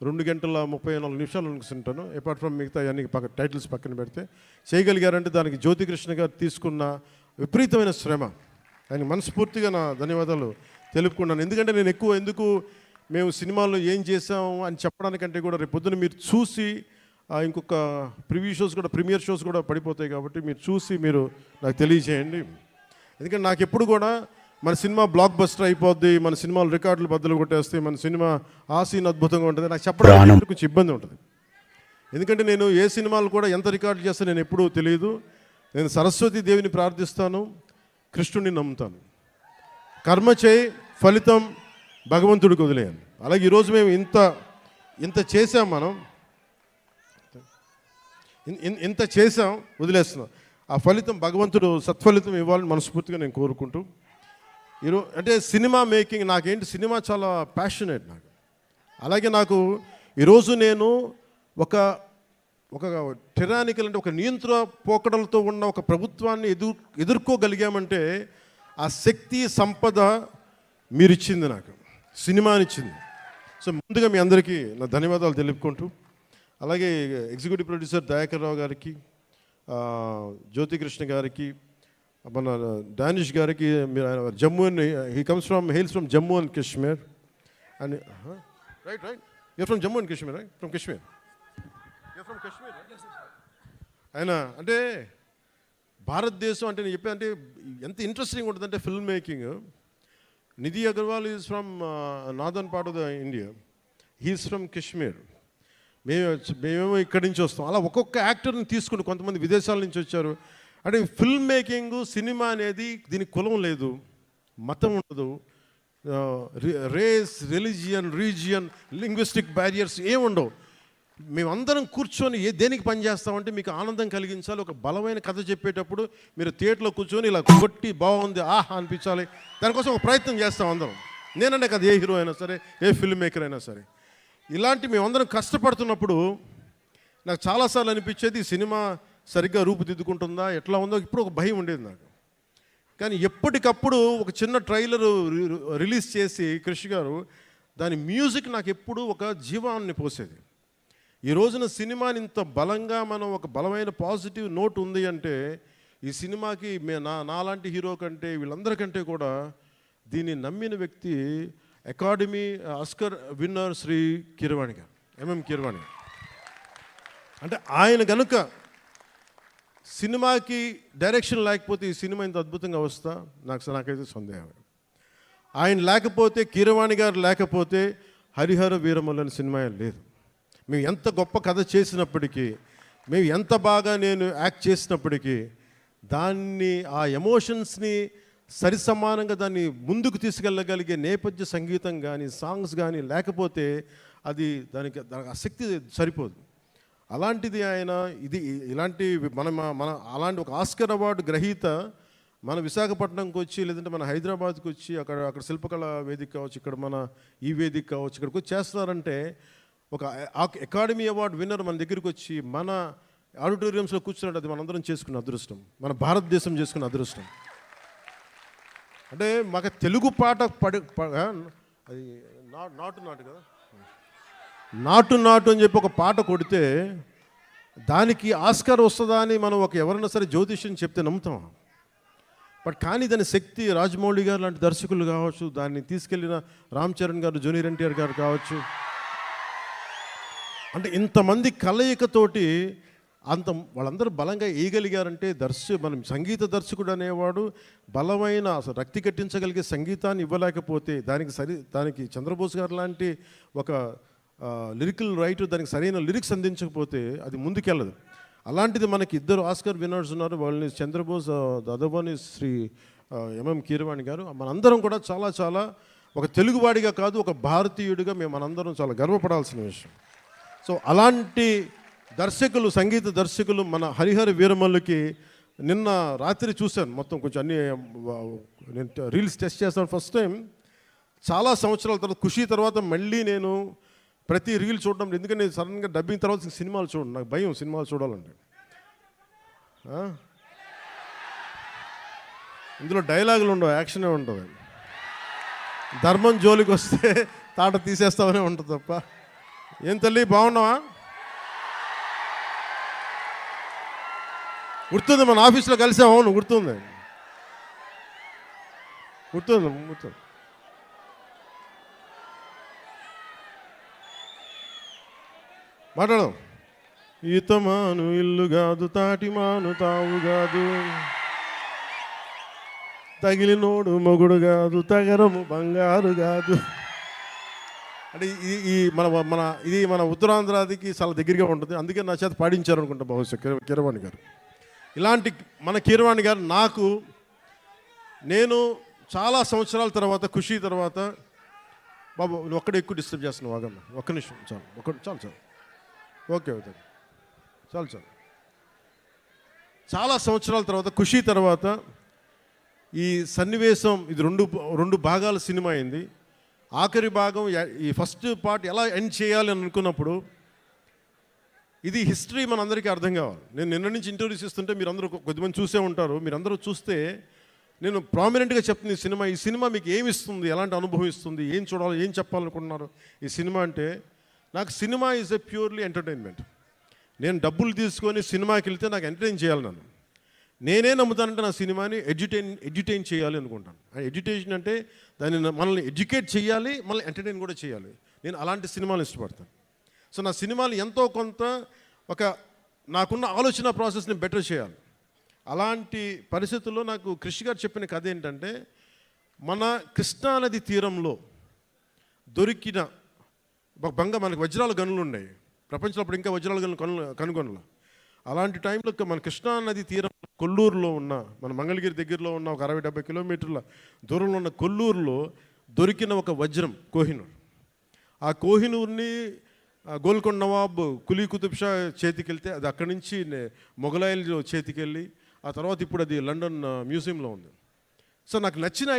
2 గంటల 34 నిమిషాలు అనుకుంటాను, అపార్ట్ ఫ్రమ్ మిగతా అన్ని టైటిల్స్ పక్కన పెడితే చేయగలిగారంటే దానికి జ్యోతి కృష్ణ గారు తీసుకున్న విపరీతమైన శ్రమ. ఆయన మనస్ఫూర్తిగా నా ధన్యవాదాలు తెలుపుకున్నాను. ఎందుకంటే నేను ఎందుకు మేము సినిమాలో ఏం చేసాము అని చెప్పడానికంటే కూడా రేపు పొద్దున మీరు చూసి ఇంకొక ప్రివ్యూ షోస్ కూడా ప్రీమియర్ షోస్ కూడా పడిపోతాయి కాబట్టి మీరు చూసి మీరు నాకు తెలియజేయండి. ఎందుకంటే నాకు ఎప్పుడు కూడా మన సినిమా బ్లాక్ బస్టర్ అయిపోద్ది, మన సినిమాలు రికార్డులు బద్దలు కొట్టేస్తే, మన సినిమా ఆ సీన్ అద్భుతంగా ఉంటుంది నాకు చెప్పడానికి కొంచెం ఇబ్బంది ఉంటుంది. ఎందుకంటే నేను ఏ సినిమాలు కూడా ఎంత రికార్డు చేస్తా నేను ఎప్పుడూ తెలియదు. నేను సరస్వతి దేవిని ప్రార్థిస్తాను, కృష్ణుడిని నమ్ముతాను. కర్మ చేయి, ఫలితం భగవంతుడికి వదిలేయాలి. అలాగే ఈరోజు మేము ఇంత చేసాం, మనం ఇంత చేసాం, వదిలేస్తున్నాం. ఆ ఫలితం భగవంతుడు సత్ఫలితం ఇవ్వాలని మనస్ఫూర్తిగా నేను కోరుకుంటూ ఈరోజు అంటే సినిమా మేకింగ్ నాకేంటి, సినిమా చాలా ప్యాషనేట్ నాకు. అలాగే నాకు ఈరోజు నేను ఒక టెరానికల్ అంటే ఒక నియంత్రణ పోకడలతో ఉన్న ఒక ప్రభుత్వాన్ని ఎదుర్కోగలిగామంటే ఆ శక్తి సంపద మీరిచ్చింది, నాకు సినిమానిచ్చింది. సో ముందుగా మీ అందరికీ నా ధన్యవాదాలు తెలుపుకుంటూ, అలాగే ఎగ్జిక్యూటివ్ ప్రొడ్యూసర్ దయాకర్ రావు గారికి, జ్యోతికృష్ణ గారికి, మన డానిష్ గారికి, మీరు Jammu and hails from Jammu and Kashmir and right you're from Jammu and Kashmir, right from Kashmir, you're from Kashmir. ఆయన అంటే భారతదేశం అంటే నేను చెప్పే అంటే ఎంత ఇంట్రెస్టింగ్ ఉంటుందంటే film making. Nidhi Agarwal is from northern part of the India, he is from Kashmir. మేమేమో ఇక్కడి నుంచి వస్తాం. అలా ఒక్కొక్క యాక్టర్ని తీసుకుని కొంతమంది విదేశాల నుంచి వచ్చారు. అంటే ఫిల్మ్ మేకింగ్ సినిమా అనేది దీనికి కులం లేదు, మతం ఉండదు, race, religion, region, linguistic barriers ఏముండవు. మేమందరం కూర్చొని దేనికి పనిచేస్తామంటే మీకు ఆనందం కలిగించాలి. ఒక బలమైన కథ చెప్పేటప్పుడు మీరు థియేటర్లో కూర్చొని ఇలా కొట్టి బాగుంది ఆహా అనిపించాలి, దానికోసం ఒక ప్రయత్నం చేస్తాం అందరం. నేనంటే కదా, ఏ హీరో అయినా సరే, ఏ ఫిల్మ్ మేకర్ అయినా సరే. ఇలాంటి మేమందరం కష్టపడుతున్నప్పుడు నాకు చాలాసార్లు అనిపించేది సినిమా సరిగ్గా రూపుదిద్దుకుంటుందా, ఎట్లా ఉందో ఇప్పుడు ఒక భయం ఉండేది నాకు. కానీ ఎప్పటికప్పుడు ఒక చిన్న ట్రైలర్ రిలీజ్ చేసి కృషి గారు దాని మ్యూజిక్ నాకు ఎప్పుడు ఒక జీవాన్ని పోసేది. ఈ రోజున సినిమాని ఇంత బలంగా మనం ఒక బలమైన పాజిటివ్ నోట్ ఉంది అంటే ఈ సినిమాకి నాలాంటి హీరో కంటే వీళ్ళందరికంటే కూడా దీన్ని నమ్మిన వ్యక్తి academy Oscar winner Shri Keeravani గారు, ఎంఎం కీరవాణి గారు. అంటే ఆయన కనుక సినిమాకి డైరెక్షన్ లేకపోతే ఈ సినిమా ఇంత అద్భుతంగా వస్తా నాకైతే సందేహం. ఆయన లేకపోతే, కీరవాణి గారు లేకపోతే హరిహర వీరమల్లు అనే సినిమా లేదు. మేము ఎంత గొప్ప కథ చేసినప్పటికీ, మేము ఎంత బాగా నేను యాక్ట్ చేసినప్పటికీ దాన్ని ఆ ఎమోషన్స్ని సరిసమానంగా దాన్ని ముందుకు తీసుకెళ్ళగలిగే నేపథ్య సంగీతం కానీ సాంగ్స్ కానీ లేకపోతే దానికి ఆ శక్తి సరిపోదు. అలాంటిది ఆయన ఇలాంటి మన అలాంటి ఒక ఆస్కర్ అవార్డు గ్రహీత మన విశాఖపట్నంకి వచ్చి, లేదంటే మన హైదరాబాద్కి వచ్చి అక్కడ శిల్పకళ వేదిక కావచ్చు, ఇక్కడ మన ఈ వేదిక కావచ్చు, ఇక్కడికి వచ్చి చేస్తున్నారంటే ఒక అకాడమీ అవార్డు విన్నర్ మన దగ్గరికి వచ్చి మన ఆడిటోరియంస్లో కూర్చున్నట్టు అది మనందరం చేసుకున్న అదృష్టం, మన భారతదేశం చేసుకున్న అదృష్టం. అంటే మాకు తెలుగు పాట అది నాటు కదా, నాటు అని చెప్పి ఒక పాట కొడితే దానికి ఆస్కార్ వస్తుందా అని మనం ఎవరైనా సరే జ్యోతిష్యం చెప్తే నమ్ముతాం. బట్ కానీ దాని శక్తి రాజమౌళి గారు లాంటి దర్శకులు కావచ్చు, దాన్ని తీసుకెళ్ళిన రామ్ చరణ్ గారు, జూనియర్ ఎన్టీఆర్ గారు కావచ్చు, అంటే ఇంతమంది కలయికతోటి వాళ్ళందరూ బలంగా వేయగలిగారంటే మనం సంగీత దర్శకుడు అనేవాడు బలమైన అసలు రక్తి కట్టించగలిగే సంగీతాన్ని ఇవ్వలేకపోతే దానికి చంద్రబోస్ గారు లాంటి ఒక లిరికల్ రైటర్ దానికి సరైన లిరిక్స్ అందించకపోతే అది ముందుకెళ్ళదు. అలాంటిది మనకి ఇద్దరు ఆస్కర్ విన్నర్స్ ఉన్నారు, వాళ్ళని చంద్రబోస్, అదోబాని శ్రీ ఎంఎం కీరవాణి గారు. మనందరం కూడా చాలా చాలా ఒక తెలుగువాడిగా కాదు, ఒక భారతీయుడిగా మనందరం చాలా గర్వపడాల్సిన విషయం. సో అలాంటి దర్శకులు, సంగీత దర్శకులు మన హరిహర వీరమల్లుకి నిన్న రాత్రి చూశాను మొత్తం, కొంచెం అన్ని నేను రీల్స్ టెస్ట్ చేస్తాను ఫస్ట్ టైం చాలా సంవత్సరాల తర్వాత. ఖుషి తర్వాత మళ్ళీ నేను ప్రతి రీల్ చూడడం, ఎందుకంటే నేను సడన్గా డబ్బింగ్ తర్వాత సినిమాలు చూడండి, నాకు భయం సినిమాలు చూడాలంటే. ఇందులో డైలాగులు ఉండవు, యాక్షనే ఉంటుంది. ధర్మం జోలికి వస్తే తాట తీసేస్తామనే ఉంటుంది తప్ప. ఏం తల్లి బాగున్నావా? గుర్తుంది, మన ఆఫీస్లో కలిసాం. అవును గుర్తుంది. మాట్లాడదాం. ఈతమాను ఇల్లు కాదు, తాటిమాను తావు కాదు, తగిలినోడు మొగుడు కాదు, తగరము బంగారు కాదు. అంటే ఈ మన మన ఇది మన ఉత్తరాంధ్రాదికి చాలా దగ్గరగా ఉంటుంది. అందుకే నా చేత పాడించారు అనుకుంటా బహుశా కీరవాణి గారు. ఇలాంటి మన కీరవాణి గారు నేను చాలా సంవత్సరాల తర్వాత, ఖుషి తర్వాత, బాబు నువ్వు ఒక్కడే ఎక్కువ డిస్టర్బ్ చేస్తున్నావు, వాగమ్మ ఒక్క నిమిషం చాలు, చాలు ఓకే ఓకే చాలు. చాలా సంవత్సరాల తర్వాత, ఖుషి తర్వాత ఈ సన్నివేశం ఇది రెండు భాగాల సినిమా అయింది. ఆఖరి భాగం ఈ ఫస్ట్ పార్ట్ ఎలా ఎండ్ చేయాలి అని అనుకున్నప్పుడు ఇది హిస్టరీ మనందరికీ అర్థం కావాలి. నేను నిన్న నుంచి ఇంటర్వ్యూస్ ఇస్తుంటే మీరందరూ కొద్దిమంది చూసే ఉంటారు. మీరందరూ చూస్తే నేను ప్రామినెంట్గా చెప్తుంది ఈ సినిమా మీకు ఏమి ఇస్తుంది, ఎలాంటి అనుభవం ఇస్తుంది, ఏం చూడాలి, ఏం చెప్పాలనుకుంటున్నారు ఈ సినిమా అంటే. నాకు cinema is a purely entertainment. నేను డబ్బులు తీసుకొని సినిమాకి వెళ్తే నాకు ఎంటర్టైన్ చేయాలి. నేనే నమ్ముతానంటే నా సినిమాని ఎడ్యుటైన్ చేయాలి అనుకుంటాను. ఎడ్యుటేషన్ అంటే మనల్ని ఎడ్యుకేట్ చేయాలి, మళ్ళీ ఎంటర్టైన్ కూడా చేయాలి. నేను అలాంటి సినిమాలు ఇష్టపడతాను. సో నా సినిమాలు ఎంతో కొంత నాకున్న ఆలోచన ప్రాసెస్ని బెటర్ చేయాలి. అలాంటి పరిస్థితుల్లో నాకు కృషి గారు చెప్పిన కథ ఏంటంటే, మన కృష్ణానది తీరంలో దొరికిన మనకి వజ్రాల గనులు ఉన్నాయి. ప్రపంచంలో అప్పుడు ఇంకా వజ్రాల గనులు కనుగొనల. అలాంటి టైంలో మన కృష్ణానది తీరం కొల్లూరులో ఉన్న, మన మంగళగిరి దగ్గరలో ఉన్న ఒక 60-70 కిలోమీటర్ల దూరంలో ఉన్న కొల్లూరులో దొరికిన ఒక వజ్రం కోహినూర్. ఆ కోహినూర్ని గోల్కొండ నవాబ్ కులీ కుతుబ్ షా చేతికి వెళ్తే అది అక్కడి నుంచి మొఘలాయిల చేతికి వెళ్ళి ఆ తర్వాత ఇప్పుడు అది లండన్ మ్యూజియంలో ఉంది. సో నాకు నచ్చిన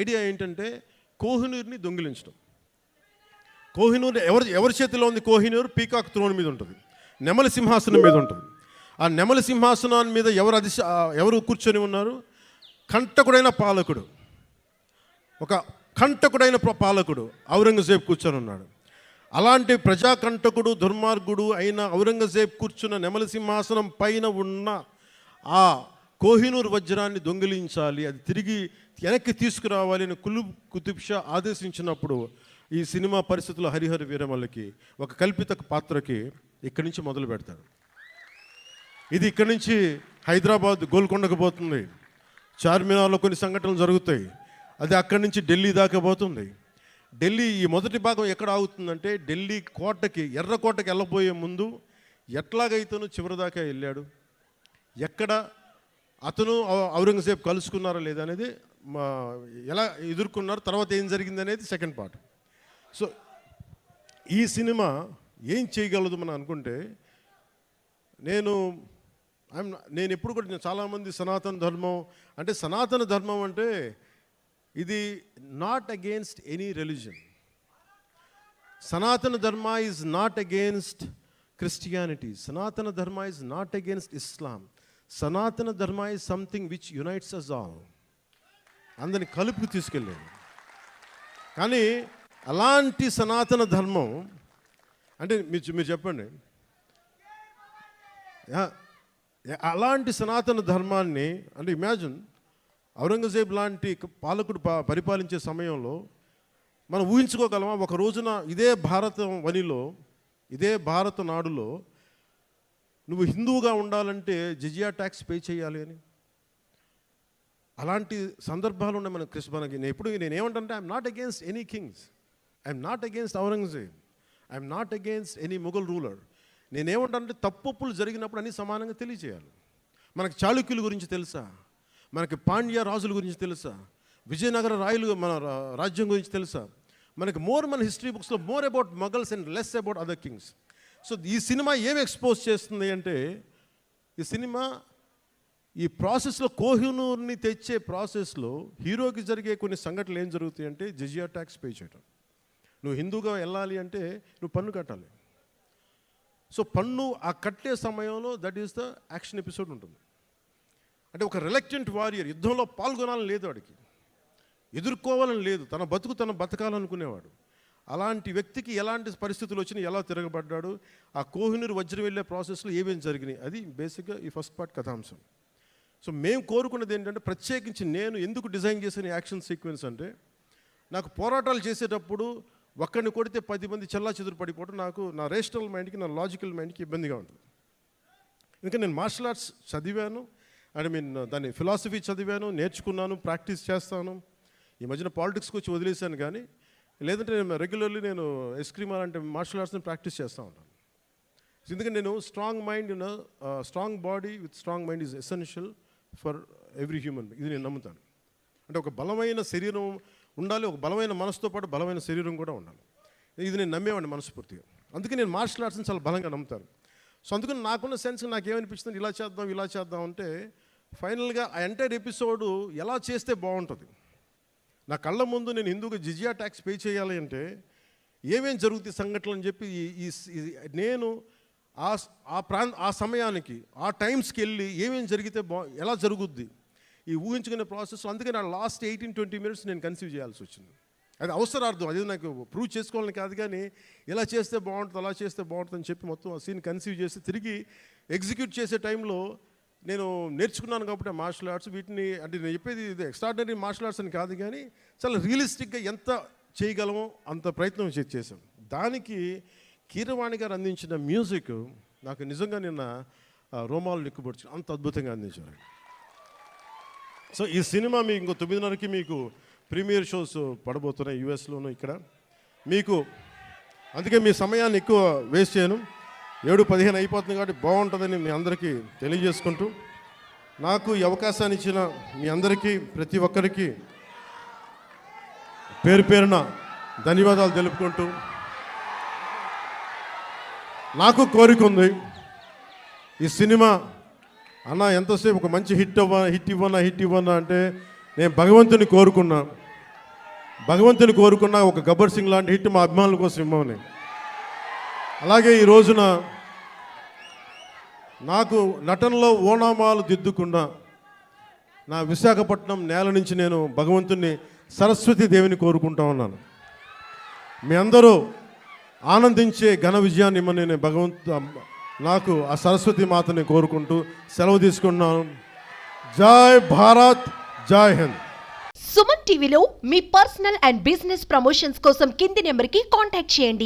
ఐడియా ఏంటంటే కోహినూర్ని దొంగిలించడం. కోహినూర్ ఎవరి చేతిలో ఉంది? కోహినూర్ పీకాక్ త్రోన్ మీద ఉంటుంది, నెమలి సింహాసనం మీద ఉంటుంది. ఆ నెమలి సింహాసనాన్ని మీద ఎవరు కూర్చొని ఉన్నారు? కంటకుడైన పాలకుడు, ఒక కంటకుడైన పాలకుడు ఔరంగజేబ్ కూర్చొని ఉన్నాడు. అలాంటి ప్రజాకంటకుడు, దుర్మార్గుడు అయిన ఔరంగజేబ్ కూర్చున్న నెమలి సింహాసనం పైన ఉన్న ఆ కోహినూర్ వజ్రాన్ని దొంగిలించాలి, అది తిరిగి వెనక్కి తీసుకురావాలి అని కులీ కుతుబ్ షా ఆదేశించినప్పుడు ఈ సినిమా పరిస్థితుల్లో హరిహర వీరమల్లకి ఒక కల్పిత పాత్రకి ఇక్కడి నుంచి మొదలు పెడతాడు. ఇది ఇక్కడి నుంచి హైదరాబాద్ గోల్కొండకు పోతుంది, చార్మినార్లో కొన్ని సంఘటనలు జరుగుతాయి, అది అక్కడి నుంచి ఢిల్లీ దాకా పోతుంది. ఢిల్లీ ఈ మొదటి భాగం ఎక్కడ ఆగుతుందంటే ఢిల్లీ కోటకి, ఎర్రకోటకి వెళ్ళబోయే ముందు ఎట్లాగైతేనూ చివరి దాకా వెళ్ళాడు, ఎక్కడ అతను ఔరంగజేబ్ కలుసుకున్నారా లేదా అనేది, ఎలా ఎదుర్కొన్నారు, తర్వాత ఏం జరిగింది అనేది సెకండ్ పార్ట్. సో ఈ సినిమా ఏం చేయగలదు మనం అనుకుంటే, నేను ఎప్పుడు కూడా చాలామంది సనాతన ధర్మం అంటే ఇది నాట్ అగేన్స్ట్ ఎనీ రిలీజన్. సనాతన Dharma is not against Christianity, సనాతన Dharma is not against Islam. Sanatana Dharma is something which unites us all, అందరిని కలుపుకు తీసుకెళ్ళేది. కానీ అలాంటి సనాతన ధర్మం అంటే మీరు చెప్పండి, అలాంటి సనాతన ధర్మాన్ని అంటే ఇమాజిన్ ఔరంగజేబ్ లాంటి పాలకుడు పరిపాలించే సమయంలో మనం ఊహించుకోగలమా? ఒక రోజున ఇదే భారత నాడులో నువ్వు హిందువుగా ఉండాలంటే జిజియా ట్యాక్స్ పే చేయాలి అని. అలాంటి సందర్భాలు ఉన్నాయి మనకి. నేనేమంటే I'm not against any kings, I'm not against Aurangzeb, I'm not against any Mughal ruler. నేనేమంటే తప్పులు జరిగినప్పుడు అన్నీ సమానంగా తెలియజేయాలి. మనకి చాళుక్యుల గురించి తెలుసా, మనకి పాండ్య రాజుల గురించి తెలుసా, విజయనగర మన రాజ్యం గురించి తెలుసా, మనకి మన హిస్టరీ బుక్స్లో more about Mughals and less about other Kings. So ఈ సినిమా ఏమి ఎక్స్పోజ్ చేస్తుంది అంటే, ఈ సినిమా ఈ ప్రాసెస్లో కోహినూర్ని తెచ్చే ప్రాసెస్లో హీరోకి జరిగే కొన్ని సంఘటనలు ఏం జరుగుతాయి అంటే జిజియా ట్యాక్స్ పే చేయడం. నువ్వు హిందూగా వెళ్ళాలి అంటే నువ్వు పన్ను కట్టాలి. సో పన్ను ఆ కట్టే సమయంలో that is the action episode ఉంటుంది. అంటే ఒక రిలక్టెంట్ వారియర్, యుద్ధంలో పాల్గొనాలని లేదు వాడికి, ఎదుర్కోవాలని లేదు, తన బతకాలనుకునేవాడు. అలాంటి వ్యక్తికి ఎలాంటి పరిస్థితులు వచ్చినాయి, ఎలా తిరగబడ్డాడు, ఆ కోహినూర్ వజ్రం వెళ్ళే ప్రాసెస్లో ఏమేమి జరిగినాయి, అది బేసిక్గా ఈ ఫస్ట్ పార్ట్ కథాంశం. సో మేము కోరుకున్నది ఏంటంటే, ప్రత్యేకించి నేను ఎందుకు డిజైన్ చేసిన యాక్షన్ సీక్వెన్స్ అంటే, నాకు పోరాటాలు చేసేటప్పుడు ఒక్కడిని కొడితే 10 మంది చెల్లా చెదురు పడిపోవడం నాకు నా రేషనల్ మైండ్కి, నా లాజికల్ మైండ్కి ఇబ్బందిగా ఉంటుంది. ఇంకా నేను మార్షల్ ఆర్ట్స్ చదివాను, దాని ఫిలాసఫీ చదివాను, నేర్చుకున్నాను, ప్రాక్టీస్ చేస్తాను. ఈ మధ్యన పాలిటిక్స్కి వచ్చి వదిలేశాను, కానీ లేదంటే నేను రెగ్యులర్లీ నేను ఎస్క్రీమ్ అంటే మార్షల్ ఆర్ట్స్ని ప్రాక్టీస్ చేస్తూ ఉంటాను. ఎందుకంటే నేను strong body with strong mind is essential for every human. ఇది నేను నమ్ముతాను. అంటే ఒక బలమైన శరీరం ఉండాలి, ఒక బలమైన మనసుతో పాటు బలమైన శరీరం కూడా ఉండాలి. ఇది నేను నమ్మేవాడిని మనస్ఫూర్తిగా. అందుకే నేను మార్షల్ ఆర్ట్స్ని చాలా బలంగా నమ్ముతాను. సో అందుకని నాకున్న సెన్స్ నాకేమనిపిస్తుంది, ఇలా చేద్దాం అంటే ఫైనల్గా ఆ ఎంటైర్ ఎపిసోడు ఎలా చేస్తే బాగుంటుంది. నా కళ్ళ ముందు నేను హిందూగా జిజియా ట్యాక్స్ పే చేయాలి అంటే ఏమేం జరుగుతాయి సంఘటనలు అని చెప్పి నేను ఆ సమయానికి ఆ టైమ్స్కి వెళ్ళి ఏమేం జరిగితే ఎలా జరుగుద్ది ఈ ఊహించుకునే ప్రాసెస్. అందుకే నా లాస్ట్ 18-20 మినిట్స్ నేను కన్సీవ్ చేయాల్సి వచ్చింది. అది అవసరార్థం, అది నాకు ప్రూవ్ చేసుకోవాలని కాదు, కానీ ఇలా చేస్తే బాగుంటుంది, అలా చేస్తే బాగుంటుంది అని చెప్పి మొత్తం ఆ సీన్ కన్సీవ్ చేసి తిరిగి ఎగ్జిక్యూట్ చేసే టైంలో నేను నేర్చుకున్నాను కాబట్టి ఆ మార్షల్ ఆర్ట్స్. వీటిని అంటే నేను చెప్పేది ఇది ఎక్స్ట్రాడినరీ మార్షల్ ఆర్ట్స్ అని కాదు, కానీ చాలా రియలిస్టిక్గా ఎంత చేయగలమో అంత ప్రయత్నం చేశాం. దానికి కీరవాణి గారు అందించిన మ్యూజిక్ నాకు నిజంగా నిన్న రోమాలు నిక్కుపొడుచు అంత అద్భుతంగా అందించారు. సో ఈ సినిమా మీకు ఇంకో 9:30కి మీకు ప్రీమియర్ షోస్ పడబోతున్నాయి యూఎస్లోను, ఇక్కడ మీకు. అందుకే మీ సమయాన్ని ఎక్కువ వేస్ట్ చేయను. 7:15 అయిపోతుంది కాబట్టి బాగుంటుందని మీ అందరికీ తెలియజేసుకుంటూ, నాకు ఈ అవకాశాన్ని ఇచ్చిన మీ అందరికీ, ప్రతి ఒక్కరికి పేరు పేరున ధన్యవాదాలు తెలుపుకుంటూ, నాకు కోరిక ఉంది ఈ సినిమా అన్న ఎంతసేపు ఒక మంచి హిట్ ఇవ్వనా అంటే నేను భగవంతుని కోరుకున్నా ఒక గబ్బర్ సింగ్ లాంటి హిట్ మా అభిమానుల కోసం ఇవ్వమని. అలాగే ఈ రోజున నాకు నటనలో ఓనామాలు దిద్దుకున్న నా విశాఖపట్నం నేల నుంచి నేను భగవంతుని సరస్వతి దేవిని కోరుకుంటా ఉన్నాను. మీ అందరూ ఆనందించే ఘన విజయాన్ని ఇమ్మని నేను నాకు ఆ సరస్వతి మాతని కోరుకుంటూ సెలవు తీసుకున్నాను. జై భారత్, జై హింద్. సుమన్ టీవీలో మీ పర్సనల్ అండ్ బిజినెస్ ప్రమోషన్స్ కోసం కింది నెంబర్కి కాంటాక్ట్ చేయండి.